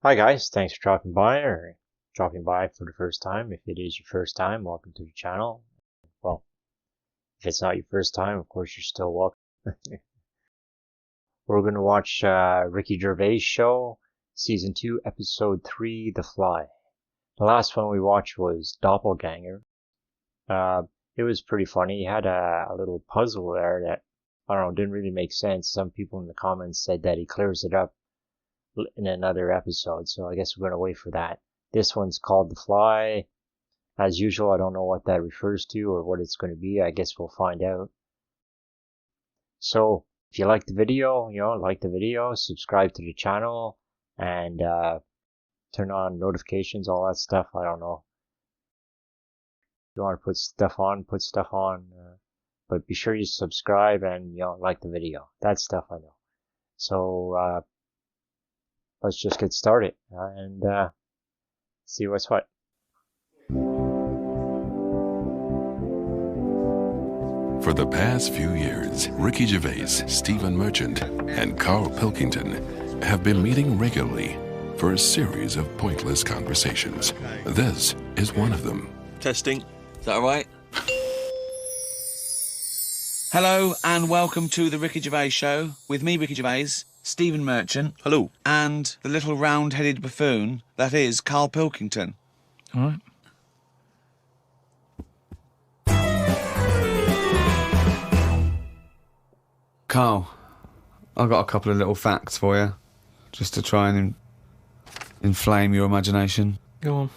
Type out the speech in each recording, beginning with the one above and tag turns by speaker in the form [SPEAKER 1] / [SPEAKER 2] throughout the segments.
[SPEAKER 1] Hi guys, thanks for dropping by for the first time. If it is your first time, welcome to the channel. Well, if it's not your first time, of course you're still welcome. We're going to watch Ricky Gervais show, season 2, episode 3, The Fly. The last one we watched was Doppelganger. It was pretty funny. He had a little puzzle there that, I don't know, didn't really make sense. Some people in the comments said that he clears it up in another episode, so I guess we're going to wait for that. This one's called The Fly. As usual, I don't know what that refers to or what it's going to be. I guess we'll find out. So, if you like the video, like the video, subscribe to the channel, and turn on notifications, all that stuff. I don't know. If you want to put stuff on, but be sure you subscribe and, like the video. That stuff I know. So, let's just get started and see what's what.
[SPEAKER 2] For the past few years, Ricky Gervais, Stephen Merchant, and Carl Pilkington have been meeting regularly for a series of pointless conversations. This is one of them.
[SPEAKER 3] Testing. Is that all right?
[SPEAKER 4] Hello and welcome to the Ricky Gervais Show with me, Ricky Gervais, Stephen Merchant.
[SPEAKER 3] Hello.
[SPEAKER 4] And the little round-headed buffoon that is Carl Pilkington.
[SPEAKER 5] All right.
[SPEAKER 6] Carl, I've got a couple of little facts for you, just to try and inflame your imagination.
[SPEAKER 5] Go on.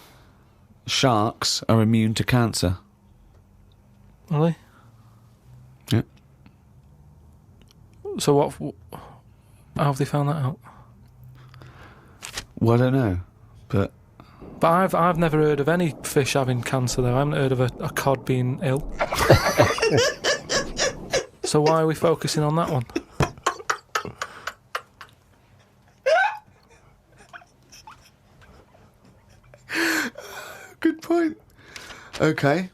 [SPEAKER 6] Sharks are immune to cancer.
[SPEAKER 5] Are they?
[SPEAKER 6] Yeah.
[SPEAKER 5] So what? How have they found that out?
[SPEAKER 6] Well, I don't know, but
[SPEAKER 5] I've never heard of any fish having cancer though. I haven't heard of a cod being ill. So why are we focusing on that one?
[SPEAKER 6] good point. Okay.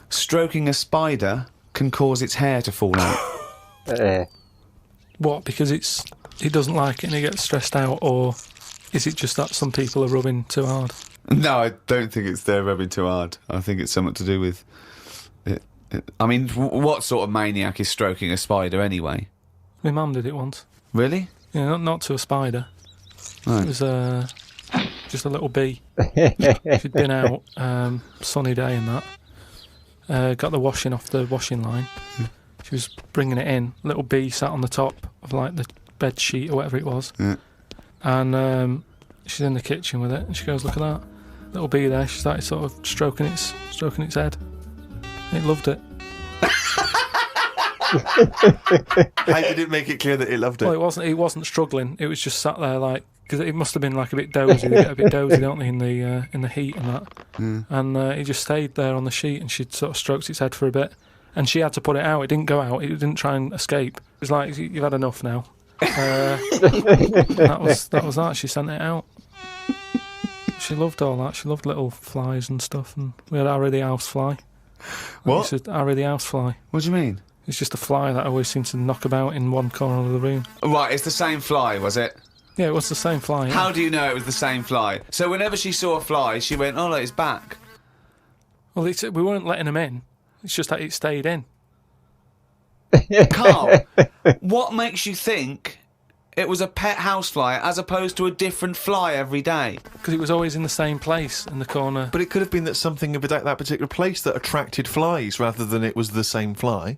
[SPEAKER 6] Stroking a spider can cause its hair to fall out.
[SPEAKER 5] What? Because it doesn't like it and it gets stressed out, or is it just that some people are rubbing too hard?
[SPEAKER 6] No, I don't think it's they're rubbing too hard. I think it's something to do with it. I mean, what sort of maniac is stroking a spider anyway?
[SPEAKER 5] My mum did it once.
[SPEAKER 6] Really?
[SPEAKER 5] Yeah, not to a spider.
[SPEAKER 6] Right.
[SPEAKER 5] It was just a little bee. She'd been out, sunny day and that. Got the washing off the washing line. She was bringing it in. Little bee sat on the top of like the bed sheet or whatever it was.
[SPEAKER 6] Yeah.
[SPEAKER 5] And she's in the kitchen with it, and she goes, "Look at that little bee there." She started sort of stroking its head. It loved it.
[SPEAKER 3] How did it make it clear that it loved it?
[SPEAKER 5] Well, it wasn't struggling. It was just sat there like, because it must have been like a bit dozy. They get a bit dozy, don't they, in the heat and that.
[SPEAKER 6] Mm.
[SPEAKER 5] And it just stayed there on the sheet, and she sort of stroked its head for a bit, and she had to put it out. It didn't go out. It didn't try and escape. It was like, "You've had enough now." That was that. She sent it out. She loved all that. She loved little flies and stuff, and we had Harry the housefly.
[SPEAKER 3] What?
[SPEAKER 5] Harry the housefly.
[SPEAKER 6] What do you mean?
[SPEAKER 5] It's just a fly that always seems to knock about in one corner of the room.
[SPEAKER 6] Right, it's the same fly, was it?
[SPEAKER 5] Yeah, it was the same fly. Yeah.
[SPEAKER 6] How do you know it was the same fly? So whenever she saw a fly, she went, "Oh, look, it's back."
[SPEAKER 5] Well, we weren't letting him in. It's just that it stayed in.
[SPEAKER 6] Carl, what makes you think it was a pet housefly as opposed to a different fly every day?
[SPEAKER 5] Because it was always in the same place in the corner.
[SPEAKER 3] But it could have been that something about that particular place that attracted flies rather than it was the same fly.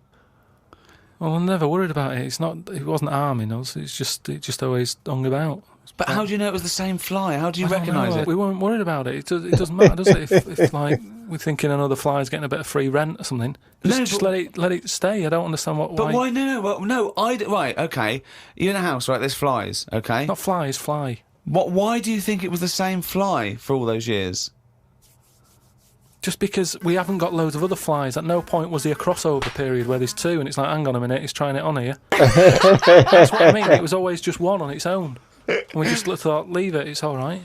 [SPEAKER 5] Well, I'm never worried about it. It wasn't harming us. It just always hung about.
[SPEAKER 6] But how do you know it was the same fly? How do you
[SPEAKER 5] I don't
[SPEAKER 6] recognise
[SPEAKER 5] know.
[SPEAKER 6] it?
[SPEAKER 5] We weren't worried about it. It doesn't matter, does it? If like we're thinking another fly's getting a bit of free rent or something, just let it stay. I don't understand why.
[SPEAKER 6] But why? No. Right, okay. You're in a house, right? There's flies, okay?
[SPEAKER 5] Not flies, fly.
[SPEAKER 6] What? Why do you think it was the same fly for all those years?
[SPEAKER 5] Just because we haven't got loads of other flies. At no point was there a crossover period where there's two, and it's like, hang on a minute, he's trying it on here. That's what I mean. It was always just one on its own. And we just thought, leave it, it's all right.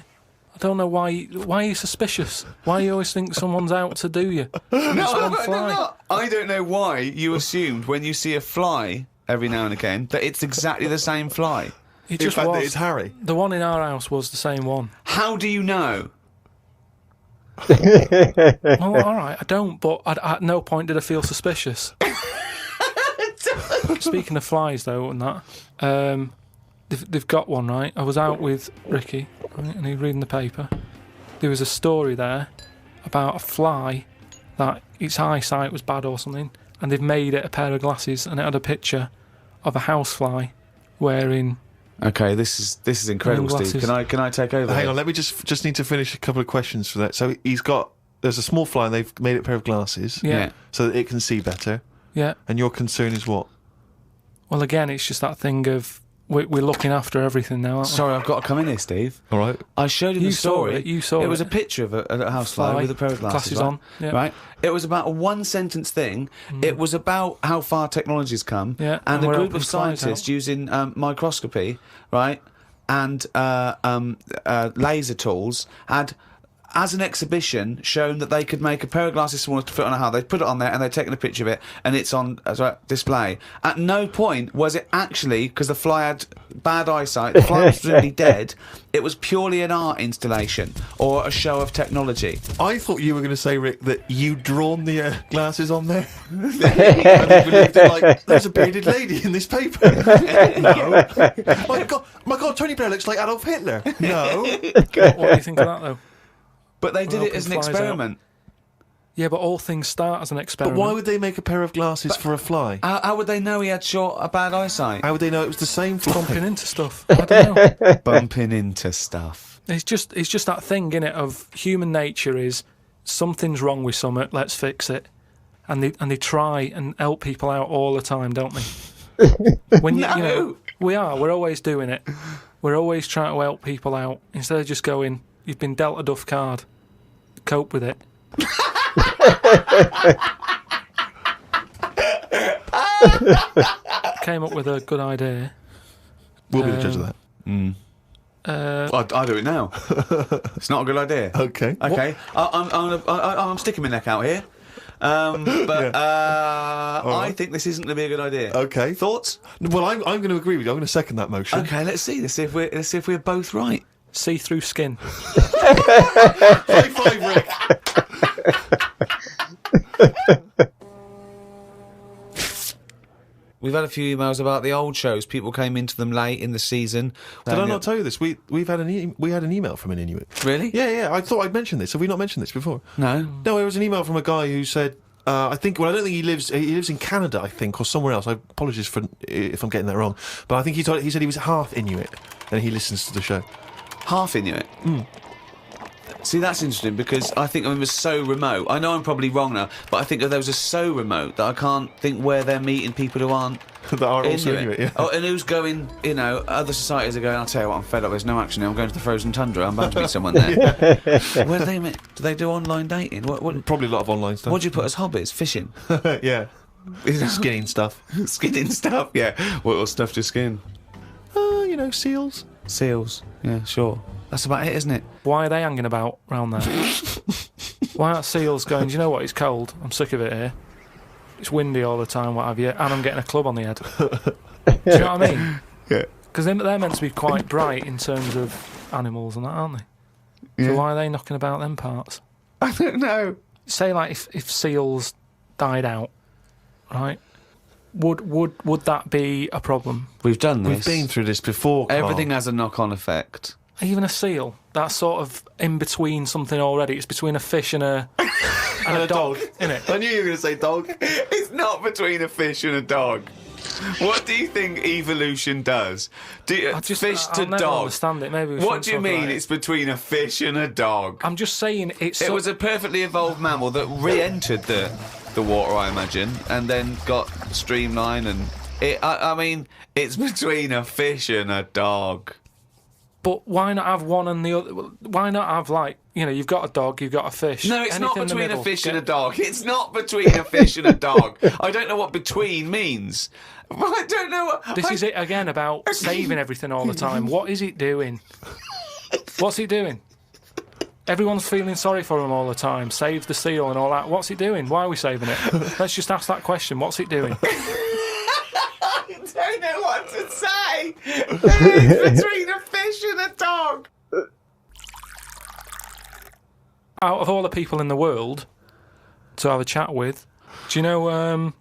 [SPEAKER 5] I don't know why are you suspicious? Why you always think someone's out to do you?
[SPEAKER 6] No, I don't know why you assumed when you see a fly every now and again that it's exactly the same fly.
[SPEAKER 5] It
[SPEAKER 3] In
[SPEAKER 5] just
[SPEAKER 3] fact,
[SPEAKER 5] was.
[SPEAKER 3] it's Harry.
[SPEAKER 5] The one in our house was the same one.
[SPEAKER 6] How do you know?
[SPEAKER 5] Well, all right, I don't, but at no point did I feel suspicious. Speaking of flies, though, and that, they've got one, right? I was out with Ricky, right, and he was reading the paper. There was a story there about a fly that its eyesight was bad or something, and they've made it a pair of glasses, and it had a picture of a housefly wearing.
[SPEAKER 6] Okay, this is incredible,
[SPEAKER 5] Glasses.
[SPEAKER 6] Steve. Can I take over?
[SPEAKER 3] Hang on, let me just need to finish a couple of questions for that. So there's a small fly and they've made it a pair of glasses
[SPEAKER 5] Yeah.
[SPEAKER 3] so that it can see better.
[SPEAKER 5] Yeah.
[SPEAKER 3] And your concern is what?
[SPEAKER 5] Well, again, it's just that thing of we're looking after everything now, aren't we?
[SPEAKER 6] Sorry, I've got to come in here, Steve.
[SPEAKER 3] All right.
[SPEAKER 6] I showed him
[SPEAKER 5] You
[SPEAKER 6] the story.
[SPEAKER 5] saw it, you saw
[SPEAKER 6] It was
[SPEAKER 5] it.
[SPEAKER 6] a picture of a housefly
[SPEAKER 5] Fly,
[SPEAKER 6] with a pair of glasses,
[SPEAKER 5] glasses
[SPEAKER 6] right?
[SPEAKER 5] on, yeah.
[SPEAKER 6] Right. It was about a one-sentence thing. It was about how far technology's come,
[SPEAKER 5] Yeah,
[SPEAKER 6] and
[SPEAKER 5] and
[SPEAKER 6] a
[SPEAKER 5] we're
[SPEAKER 6] group
[SPEAKER 5] helping
[SPEAKER 6] of
[SPEAKER 5] flies
[SPEAKER 6] scientists
[SPEAKER 5] out.
[SPEAKER 6] using microscopy, right, and laser tools had. As an exhibition, shown that they could make a pair of glasses smaller to fit on a hat. They'd put it on there and they'd taken a picture of it, and it's on display. At no point was it actually, because the fly had bad eyesight, the fly was really dead. It was purely an art installation or a show of technology.
[SPEAKER 3] I thought you were going to say, Rick, that you'd drawn the glasses on there. And they believed it, like, there's a bearded lady in this paper. No. My God, Tony Blair looks like Adolf Hitler. No.
[SPEAKER 5] What do you think of that, though?
[SPEAKER 6] But they did
[SPEAKER 5] We're
[SPEAKER 6] it as an
[SPEAKER 5] helping flies
[SPEAKER 6] experiment.
[SPEAKER 5] Yeah, but all things start as an
[SPEAKER 3] But
[SPEAKER 5] experiment.
[SPEAKER 3] why would they make a pair of glasses for a fly?
[SPEAKER 6] How would they know he had bad eyesight?
[SPEAKER 3] How would they know it was the same fly?
[SPEAKER 5] bumping into stuff? I don't know.
[SPEAKER 6] Bumping into stuff.
[SPEAKER 5] It's just that thing, innit, of human nature is something's wrong with something, let's fix it. And they try and help people out all the time, don't they? When you know, we're always doing it. We're always trying to help people out instead of just going, you've been dealt a duff card, cope with it. Came up with a good idea.
[SPEAKER 3] We'll be the judge of that.
[SPEAKER 6] I'll do it now. It's not a good idea.
[SPEAKER 3] Okay.
[SPEAKER 6] Okay. I'm sticking my neck out here. I think this isn't going to be a good idea.
[SPEAKER 3] Okay.
[SPEAKER 6] Thoughts?
[SPEAKER 3] Well, I'm going to agree with you. I'm going to second that motion.
[SPEAKER 6] Okay, let's see. Let's see if we're both right.
[SPEAKER 5] See-through skin.
[SPEAKER 3] High five, Rick.
[SPEAKER 6] We've had a few emails about the old shows. People came into them late in the season.
[SPEAKER 3] Did I not tell you this? We had an email from an Inuit.
[SPEAKER 6] Really?
[SPEAKER 3] Yeah. I thought I'd mentioned this. Have we not mentioned this before?
[SPEAKER 6] No.
[SPEAKER 3] No, it was an email from a guy who said, I don't think he lives in Canada, I think, or somewhere else. I apologise if I'm getting that wrong. But I think he said he was half Inuit and he listens to the show.
[SPEAKER 6] Half Inuit? See, that's interesting because I think it was so remote. I know I'm probably wrong now, but I think that those are so remote that I can't think where they're meeting people who aren't
[SPEAKER 3] That are also Inuit, yeah.
[SPEAKER 6] Oh, and who's going, other societies are going, I'll tell you what, I'm fed up, there's no action here, I'm going to the frozen tundra, I'm bound to meet someone there. Where do they meet? Do they do online dating? What
[SPEAKER 3] Probably a lot of online stuff.
[SPEAKER 6] do you put as hobbies? Fishing?
[SPEAKER 3] Yeah. Skinning stuff.
[SPEAKER 6] Skinning stuff? Yeah. What stuff to skin?
[SPEAKER 3] Seals.
[SPEAKER 6] Seals. Yeah, sure. That's about it, isn't it?
[SPEAKER 5] Why are they hanging about round there? Why aren't seals going, do you know what, it's cold, I'm sick of it here. It's windy all the time, what have you, and I'm getting a club on the head. Do you know what I mean?
[SPEAKER 3] Yeah.
[SPEAKER 5] Because they're meant to be quite bright in terms of animals and that, aren't they?
[SPEAKER 6] Yeah.
[SPEAKER 5] So why are they knocking about them parts?
[SPEAKER 6] I don't know.
[SPEAKER 5] Say, like, if seals died out, right, would that be a problem?
[SPEAKER 6] We've done
[SPEAKER 3] We've
[SPEAKER 6] this.
[SPEAKER 3] been through this before, Carl.
[SPEAKER 6] Everything has a knock-on effect.
[SPEAKER 5] Even a seal, that's sort of in between something already. It's between a fish and a dog, isn't it?
[SPEAKER 3] I knew you were going to say dog.
[SPEAKER 6] It's not between a fish and a dog. What do you think evolution does? Fish
[SPEAKER 5] I'll
[SPEAKER 6] to
[SPEAKER 5] never
[SPEAKER 6] dog.
[SPEAKER 5] understand it. Maybe we
[SPEAKER 6] What
[SPEAKER 5] shouldn't
[SPEAKER 6] do you
[SPEAKER 5] talk
[SPEAKER 6] mean
[SPEAKER 5] about it.
[SPEAKER 6] it's between a fish and a dog?
[SPEAKER 5] I'm just saying it's.
[SPEAKER 6] It was a perfectly evolved mammal that re-entered the water, I imagine, and then got streamlined. And I mean, it's between a fish and a dog.
[SPEAKER 5] But why not have one and the other? Why not have, like, you've got a dog, you've got a fish.
[SPEAKER 6] No, it's not
[SPEAKER 5] Anything in the
[SPEAKER 6] between a
[SPEAKER 5] middle.
[SPEAKER 6] fish and a dog. It's not between a fish and a dog. I don't know what between means. I don't know what...
[SPEAKER 5] This is it again about saving everything all the time. What is it doing? What's it doing? Everyone's feeling sorry for him all the time. Save the seal and all that. What's it doing? Why are we saving it? Let's just ask that question. What's it doing?
[SPEAKER 6] I don't know what to say. say it's between a fish and a dog.
[SPEAKER 5] Out of all the people in the world to have a chat with, do you know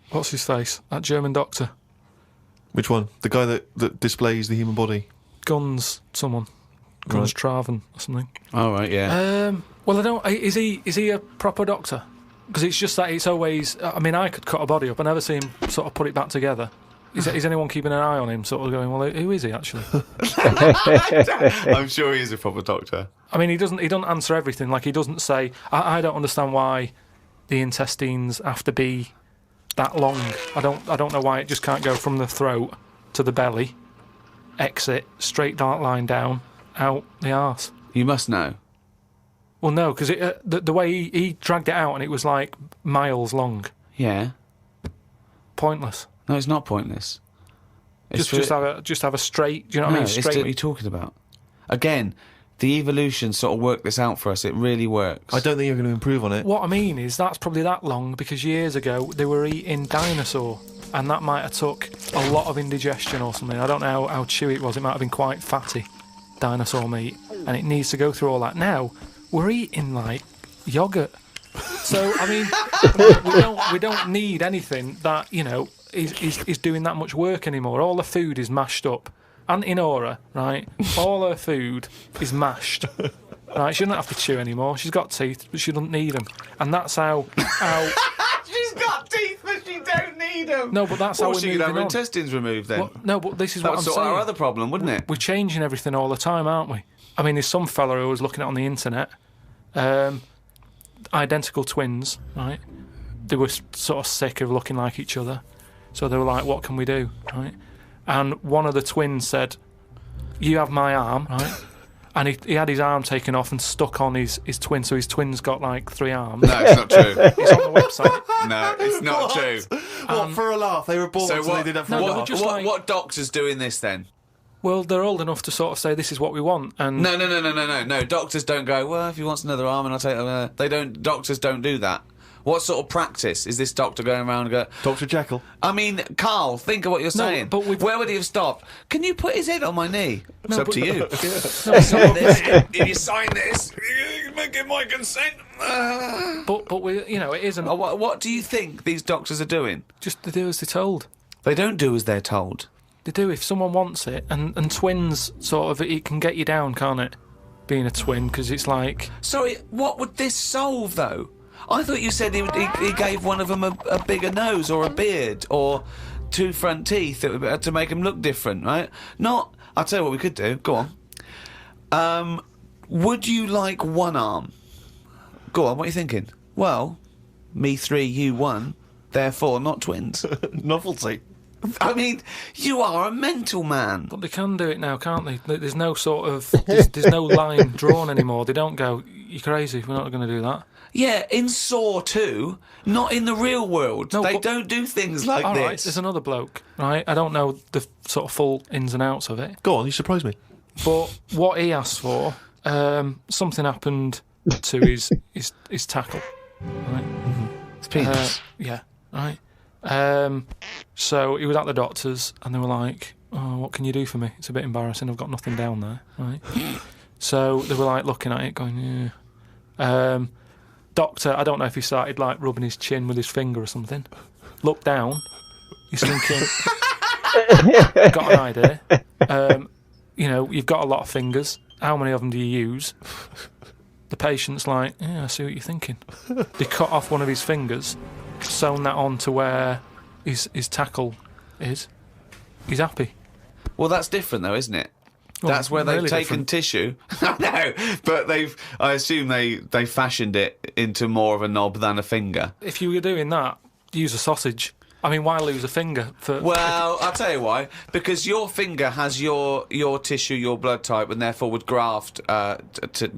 [SPEAKER 5] what's his face? That German doctor,
[SPEAKER 3] Which one? The guy that displays the human body?
[SPEAKER 5] Guns Traven or something.
[SPEAKER 6] Oh right, yeah.
[SPEAKER 5] Well, I don't. Is he a proper doctor? Because it's just that it's always. I mean, I could cut a body up. I never see him sort of put it back together. Is anyone keeping an eye on him? Sort of going, well, who is he actually?
[SPEAKER 6] I'm sure he is a proper doctor.
[SPEAKER 5] I mean, he doesn't answer everything. Like, he doesn't say, I don't understand why the intestines have to be that long. I don't know why it just can't go from the throat to the belly, exit, straight dark line down, out the arse.
[SPEAKER 6] You must know.
[SPEAKER 5] Well, no, because the way he dragged it out and it was like miles long.
[SPEAKER 6] Yeah.
[SPEAKER 5] Pointless.
[SPEAKER 6] No, it's not pointless.
[SPEAKER 5] Just have a straight. Do you know what I mean? Straight.
[SPEAKER 6] What are you talking about? Again, the evolution sort of worked this out for us. It really works.
[SPEAKER 3] I don't think you're going to improve on it.
[SPEAKER 5] What I mean is that's probably that long because years ago they were eating dinosaur, and that might have took a lot of indigestion or something. I don't know how chewy it was. It might have been quite fatty, dinosaur meat, and it needs to go through all that. Now we're eating like yogurt. So I mean, we don't need anything that is doing that much work anymore. All the food is mashed up. Auntie Nora, right? All her food is mashed. Right? She doesn't have to chew anymore. She's got teeth, but she doesn't need them. And that's how.
[SPEAKER 6] She's got teeth, but she don't need them.
[SPEAKER 5] No, but that's how we're
[SPEAKER 6] she
[SPEAKER 5] moving
[SPEAKER 6] could have her
[SPEAKER 5] on.
[SPEAKER 6] intestines removed then.
[SPEAKER 5] Well, no, but this is
[SPEAKER 6] that
[SPEAKER 5] what
[SPEAKER 6] would
[SPEAKER 5] I'm
[SPEAKER 6] sort
[SPEAKER 5] saying.
[SPEAKER 6] our other problem, wouldn't it?
[SPEAKER 5] We're changing everything all the time, aren't we? I mean, there's some fella who was looking at it on the internet. Identical twins, right? They were sort of sick of looking like each other. So they were like, what can we do, right? And one of the twins said, you have my arm, right? And he had his arm taken off and stuck on his twin, so his twin's got like 3 arms.
[SPEAKER 6] No, it's not true.
[SPEAKER 5] It's on the website.
[SPEAKER 6] No, it's not true.
[SPEAKER 3] What, for a laugh? They were born so they did that for a laugh?
[SPEAKER 6] What doctor's doing this then?
[SPEAKER 5] Well, they're old enough to sort of say this is what we want. And
[SPEAKER 6] No. Doctors don't go, well, if he wants another arm, and I'll take it. They don't. Doctors don't do that. What sort of practice is this doctor going around and go,
[SPEAKER 3] Dr. Jekyll?
[SPEAKER 6] I mean, Carl, think of what you're saying.
[SPEAKER 5] But
[SPEAKER 6] where would he have stopped? Can you put his head on my knee? It's up to you.
[SPEAKER 5] Sign
[SPEAKER 6] this. If you sign this, you can give my consent.
[SPEAKER 5] But we, it isn't.
[SPEAKER 6] What do you think these doctors are doing?
[SPEAKER 5] Just to do as they're told.
[SPEAKER 6] They don't do as they're told.
[SPEAKER 5] They do if someone wants it. And twins, sort of, it can get you down, can't it? Being a twin, because it's like...
[SPEAKER 6] Sorry, what would this solve, though? I thought you said he gave one of them a bigger nose or a beard or 2 front teeth to make him look different, right? Not... I'll tell you what we could do. Go on. Would you like 1 arm? Go on, what are you thinking? Well, me 3, you 1, therefore not twins.
[SPEAKER 3] Novelty.
[SPEAKER 6] I mean, you are a mental man.
[SPEAKER 5] But they can do it now, can't they? There's no sort of... There's no line drawn anymore. They don't go, you're crazy, we're not going to do that.
[SPEAKER 6] Yeah, in Saw 2, not in the real world.
[SPEAKER 5] No,
[SPEAKER 6] they don't do things like
[SPEAKER 5] all
[SPEAKER 6] this.
[SPEAKER 5] Right, there's another bloke, right? I don't know the sort of full ins and outs of it.
[SPEAKER 3] Go on, you surprise me.
[SPEAKER 5] But what he asked for, something happened to his tackle, right?
[SPEAKER 6] Mm-hmm. It's penis.
[SPEAKER 5] Yeah, right. So he was at the doctor's and they were like, oh, what can you do for me? It's a bit embarrassing, I've got nothing down there, right? So they were like looking at it going, yeah. Doctor, I don't know if he started like rubbing his chin with his finger or something. Looked down, he's thinking, got an idea. You've got a lot of fingers, how many of them do you use? The patient's like, yeah, I see what you're thinking. They cut off one of his fingers, sewn that on to where his tackle is. He's happy.
[SPEAKER 6] Well, that's different though, isn't it?
[SPEAKER 5] Well,
[SPEAKER 6] that's where they've
[SPEAKER 5] really
[SPEAKER 6] taken tissue. I know, but I assume they fashioned it into more of a knob than a finger.
[SPEAKER 5] If you were doing that, use a sausage. I mean, why lose a finger?
[SPEAKER 6] Well, I'll tell you why. Because your finger has your tissue, your blood type, and therefore would graft near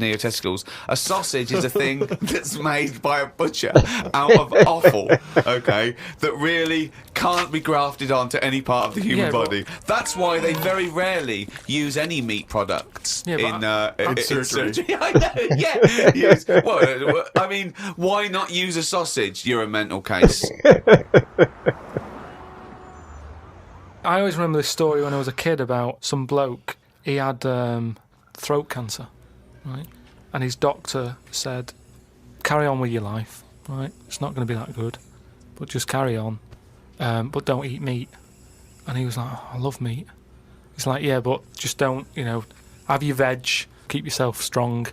[SPEAKER 6] your testicles. A sausage is a thing that's made by a butcher out of offal, okay, that really can't be grafted onto any part of the human body. That's why they very rarely use any meat products in surgery. I know, yeah. Yes. Well, I mean, why not use a sausage? You're a mental case.
[SPEAKER 5] I always remember this story when I was a kid about some bloke. He had throat cancer, right? And his doctor said, carry on with your life, right? It's not going to be that good, but just carry on. But don't eat meat. And he was like, I love meat. He's like, yeah, but just don't, have your veg, keep yourself strong,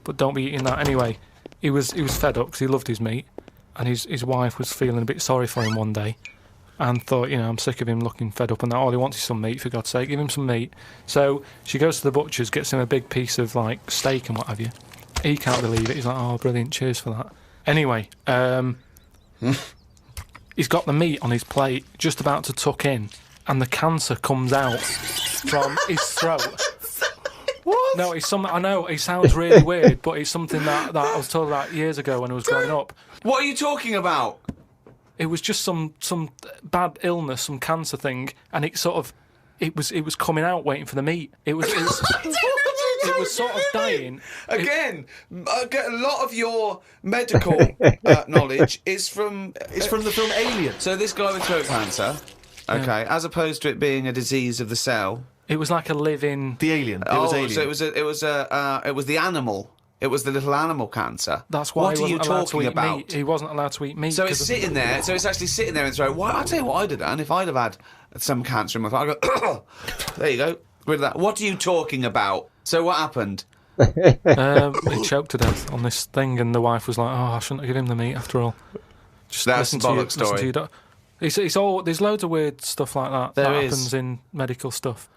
[SPEAKER 5] but don't be eating that. Anyway, he was fed up because he loved his meat, and his wife was feeling a bit sorry for him one day and thought, I'm sick of him looking fed up and that. All he wants is some meat, for God's sake, give him some meat. So she goes to the butcher's, gets him a big piece of, steak and what have you. He can't believe it. He's like, oh, brilliant, cheers for that. Anyway, he's got the meat on his plate, just about to tuck in, and the cancer comes out from his throat.
[SPEAKER 3] What?
[SPEAKER 5] No, it's something. I know it sounds really weird, but it's something that I was told about years ago when I was growing up.
[SPEAKER 6] What are you talking about?
[SPEAKER 5] It was just some bad illness, some cancer thing, and it was coming out waiting for the meat. It was sort of dying.
[SPEAKER 6] Again, I get a lot of your medical knowledge is from
[SPEAKER 3] It's from the film Alien.
[SPEAKER 6] So this guy with throat cancer, okay, as opposed to it being a disease of the cell.
[SPEAKER 5] It was like a living.
[SPEAKER 3] The Alien. It was Alien.
[SPEAKER 6] So it was the animal. It was the little animal cancer.
[SPEAKER 5] That's why
[SPEAKER 6] what
[SPEAKER 5] he
[SPEAKER 6] are you
[SPEAKER 5] wasn't allowed to
[SPEAKER 6] talking
[SPEAKER 5] eat
[SPEAKER 6] about?
[SPEAKER 5] meat. He wasn't allowed to eat meat.
[SPEAKER 6] So it's sitting there. So it's actually sitting there and throwing. Well, I'll tell you what I'd have done if I'd have had some cancer in my throat. I'd go, there you go, rid of that. What are you talking about? So what happened?
[SPEAKER 5] He choked to death on this thing, and the wife was like, "Oh, I shouldn't have given him the meat after all." Just
[SPEAKER 6] That's
[SPEAKER 5] listen
[SPEAKER 6] a
[SPEAKER 5] to
[SPEAKER 6] bollock story.
[SPEAKER 5] It's all. There's loads of weird stuff like that
[SPEAKER 6] There
[SPEAKER 5] that
[SPEAKER 6] is.
[SPEAKER 5] happens in medical stuff.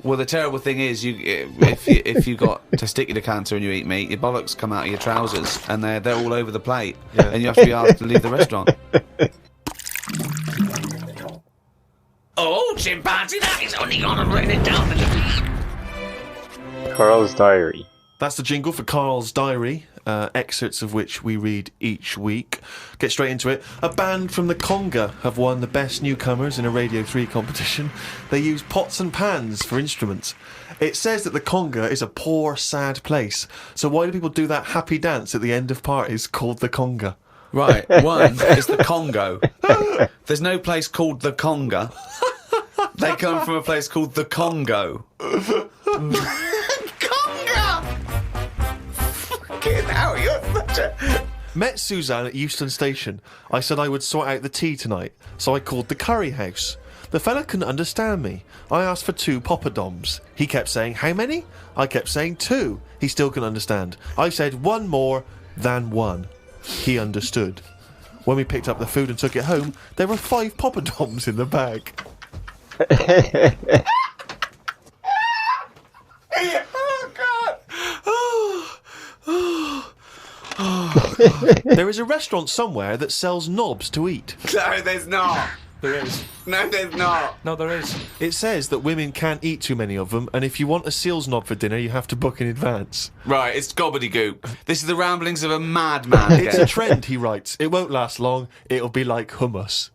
[SPEAKER 6] Well, the terrible thing is, if you got testicular cancer and you eat meat, your bollocks come out of your trousers and they're all over the plate, and you have to be asked to leave the restaurant. Oh, chimpanzee, that is only gonna bring it down a little.
[SPEAKER 1] Karls Diary.
[SPEAKER 3] That's the jingle for Karls Diary, excerpts of which we read each week. Get straight into it. A band from the Conga have won the Best Newcomers in a Radio 3 competition. They use pots and pans for instruments. It says that the Conga is a poor, sad place. So why do people do that happy dance at the end of parties called the Conga?
[SPEAKER 6] Right, one is the Congo. There's no place called the Conga. They come from a place called the Congo.
[SPEAKER 3] Met Suzanne at Euston Station. I said I would sort out the tea tonight, so I called the curry house. The fella couldn't understand me. I asked for 2 poppadoms. He kept saying, how many? I kept saying 2. He still couldn't understand. I said 1 more than 1. He understood. When we picked up the food and took it home, there were 5 poppadoms in the bag. There is a restaurant somewhere that sells knobs to eat.
[SPEAKER 6] No, there's not.
[SPEAKER 5] There is.
[SPEAKER 6] No, there's not.
[SPEAKER 5] No, there is.
[SPEAKER 3] It says that women can't eat too many of them, and if you want a seal's knob for dinner, you have to book in advance.
[SPEAKER 6] Right, it's gobbledygook. This is the ramblings of a madman.
[SPEAKER 3] It's a trend, he writes. It won't last long. It'll be like hummus.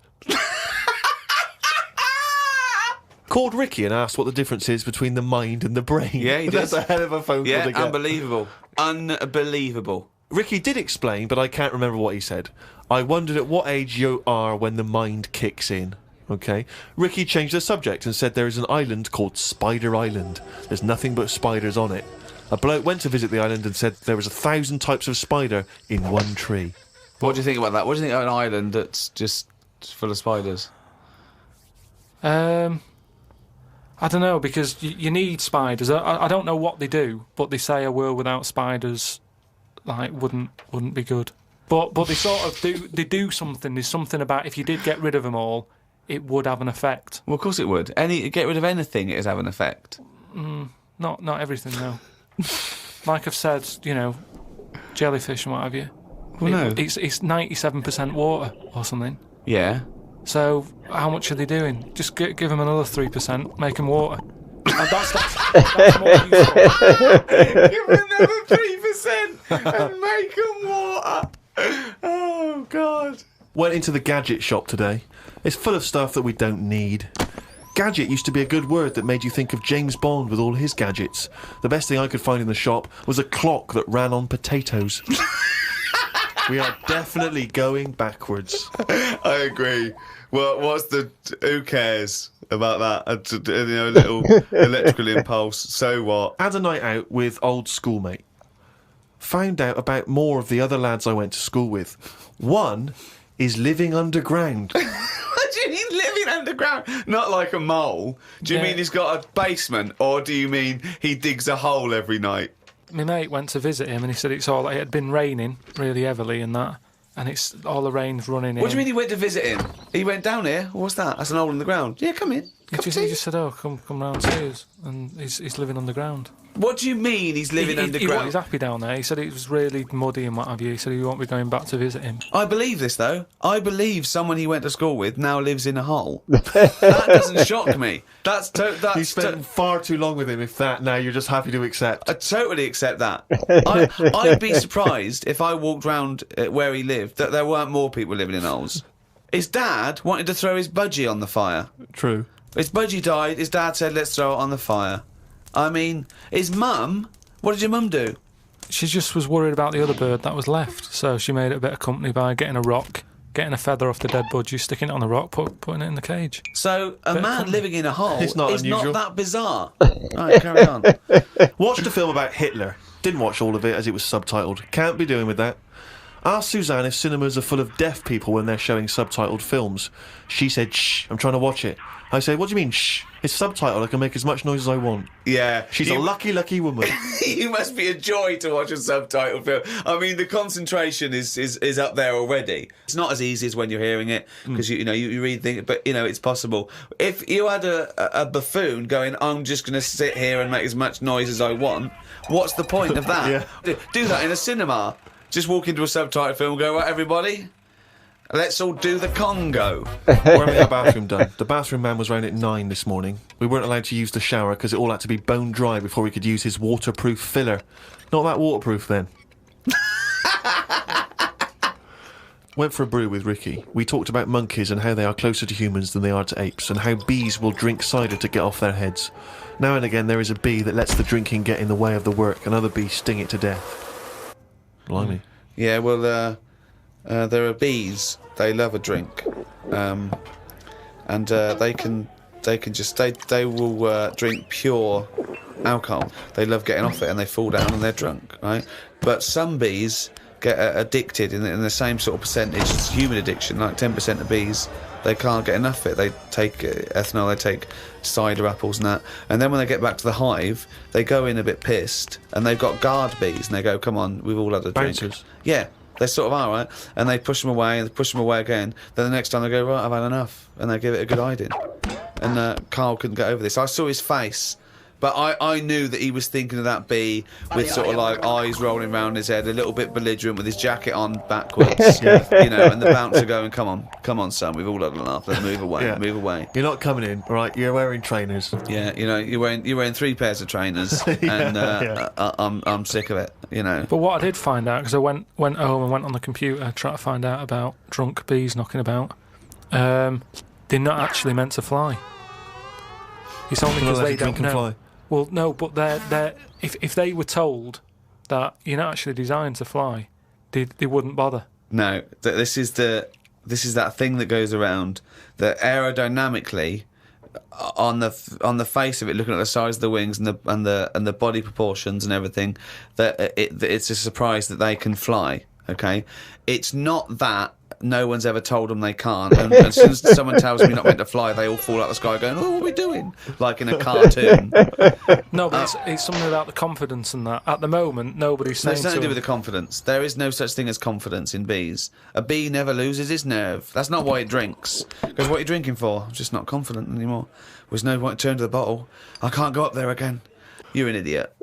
[SPEAKER 3] Called Ricky and asked what the difference is between the mind and the brain.
[SPEAKER 6] Yeah, he did.
[SPEAKER 3] That's a hell of a phone call
[SPEAKER 6] Yeah,
[SPEAKER 3] to get.
[SPEAKER 6] unbelievable. Unbelievable.
[SPEAKER 3] Ricky did explain, but I can't remember what he said. I wondered at what age you are when the mind kicks in. Okay. Ricky changed the subject and said there is an island called Spider Island. There's nothing but spiders on it. A bloke went to visit the island and said there was 1,000 types of spider in one tree.
[SPEAKER 6] What do you think about that? What do you think of an island that's just full of spiders?
[SPEAKER 5] I don't know, because you need spiders. I don't know what they do, but they say a world without spiders wouldn't be good. But they sort of do something. There's something about if you did get rid of them all, it would have an effect.
[SPEAKER 6] Well, of course it would. Get rid of anything, it would have an effect.
[SPEAKER 5] Not everything, though. Like I've said, jellyfish and what have you.
[SPEAKER 6] Well, no.
[SPEAKER 5] It's 97% water or something.
[SPEAKER 6] Yeah.
[SPEAKER 5] So how much are they doing? Just give them another 3%, make them water. That's more useful.
[SPEAKER 6] Give them another 3% and make them water. Oh, God.
[SPEAKER 3] Went into the gadget shop today. It's full of stuff that we don't need. Gadget used to be a good word that made you think of James Bond with all his gadgets. The best thing I could find in the shop was a clock that ran on potatoes. We are definitely going backwards.
[SPEAKER 6] I agree. What's the? Who cares about that? A little electrical impulse. So what?
[SPEAKER 3] Had a night out with old schoolmate. Found out about more of the other lads I went to school with. One is living underground.
[SPEAKER 6] What do you mean living underground? Not like a mole. Do you mean he's got a basement, or do you mean he digs a hole every night?
[SPEAKER 5] My mate went to visit him and he said it had been raining really heavily and that, and it's all the rain's running in.
[SPEAKER 6] What do you mean he went to visit him? He went down here. What's that? That's an hole in the ground. Yeah, come in.
[SPEAKER 5] He just said, "Oh, come round to us," and he's living underground.
[SPEAKER 6] What do you mean he's living underground?
[SPEAKER 5] He's happy down there. He said it was really muddy and what have you. He said he won't be going back to visit him.
[SPEAKER 6] I believe this, though. I believe someone he went to school with now lives in a hole. That doesn't shock me.
[SPEAKER 3] You spent far too long with him, if that, now you're just happy to accept.
[SPEAKER 6] I totally accept that. I'd be surprised if I walked round where he lived that there weren't more people living in holes. His dad wanted to throw his budgie on the fire.
[SPEAKER 3] True.
[SPEAKER 6] His budgie died, his dad said, let's throw it on the fire. I mean, his mum, what did your mum do?
[SPEAKER 5] She just was worried about the other bird that was left, so she made it a bit of company by getting a rock, getting a feather off the dead budgie, sticking it on the rock, putting it in the cage.
[SPEAKER 6] So, a man living in a hole is not that bizarre. Right, carry on.
[SPEAKER 3] Watched a film about Hitler. Didn't watch all of it as it was subtitled. Can't be doing with that. Asked Suzanne if cinemas are full of deaf people when they're showing subtitled films. She said, shh, I'm trying to watch it. I said, what do you mean, shh? It's subtitled, I can make as much noise as I want.
[SPEAKER 6] Yeah.
[SPEAKER 3] She's a lucky, lucky woman.
[SPEAKER 6] You must be a joy to watch a subtitled film. I mean, the concentration is up there already. It's not as easy as when you're hearing it, because you read things, but, it's possible. If you had a buffoon going, I'm just going to sit here and make as much noise as I want, what's the point of that?
[SPEAKER 3] Yeah.
[SPEAKER 6] Do that in a cinema. Just walk into a subtitled film and go, right, everybody, let's all do the Congo.
[SPEAKER 3] We're having our bathroom done. The bathroom man was round at 9 this morning. We weren't allowed to use the shower because it all had to be bone dry before we could use his waterproof filler. Not that waterproof then. Went for a brew with Ricky. We talked about monkeys and how they are closer to humans than they are to apes, and how bees will drink cider to get off their heads. Now and again there is a bee that lets the drinking get in the way of the work, and other bees sting it to death. Blimey.
[SPEAKER 6] Yeah, well, there are bees. They love a drink, and they will drink pure alcohol. They love getting off it, and they fall down and they're drunk, right? But some bees get addicted in the same sort of percentage as human addiction. Like 10% of bees, they can't get enough of it. They take ethanol, they take cider apples and that, and then when they get back to the hive, they go in a bit pissed, and they've got guard bees, and they go, come on, we've all had a drink.
[SPEAKER 3] Bouncers.
[SPEAKER 6] Yeah, they sort of are, right? And they push them away, and they push them away again. Then the next time they go, right, I've had enough, and they give it a good hiding. And Carl couldn't get over this. I saw his face, but I knew that he was thinking of that bee with sort of like eyes rolling around his head, a little bit belligerent with his jacket on backwards, and the bouncer going, come on, son, we've all had enough, let's move away, move away.
[SPEAKER 3] You're not coming in, right? You're wearing trainers.
[SPEAKER 6] Yeah, you're wearing 3 pairs of trainers, and I'm sick of it,
[SPEAKER 5] But what I did find out, because I went home and went on the computer trying to find out about drunk bees knocking about, they're not actually meant to fly. It's only because they don't know.
[SPEAKER 3] Fly.
[SPEAKER 5] Well, no, but they're if they were told that you're not actually designed to fly, they wouldn't bother.
[SPEAKER 6] No, this is that thing that goes around that aerodynamically, on the face of it, looking at the size of the wings and the body proportions and everything, that it's a surprise that they can fly. Okay, it's not that. No one's ever told them they can't, and as soon as someone tells me not meant to fly, they all fall out of the sky going, oh, what are we doing? Like in a cartoon.
[SPEAKER 5] No, but it's something about the confidence and that. At the moment, nobody's saying
[SPEAKER 6] it's nothing to do with the confidence. There is no such thing as confidence in bees. A bee never loses its nerve. That's not why it drinks. Because what are you drinking for? I'm just not confident anymore. There's no point to turn to the bottle. I can't go up there again. You're an idiot.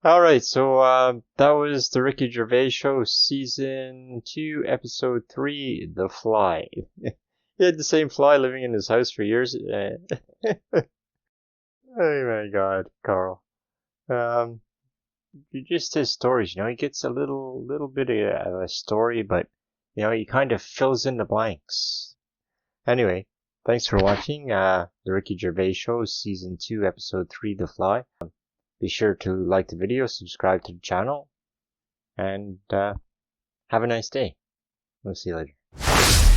[SPEAKER 1] All right, so that was the Ricky Gervais Show, Season 2, Episode 3, The Fly. He had the same fly living in his house for years. Oh my God, Carl. Just his stories, he gets a little bit of a story, but, he kind of fills in the blanks. Anyway, thanks for watching the Ricky Gervais Show, Season 2, Episode 3, The Fly. Be sure to like the video, subscribe to the channel, and Have a nice day. We'll see you later.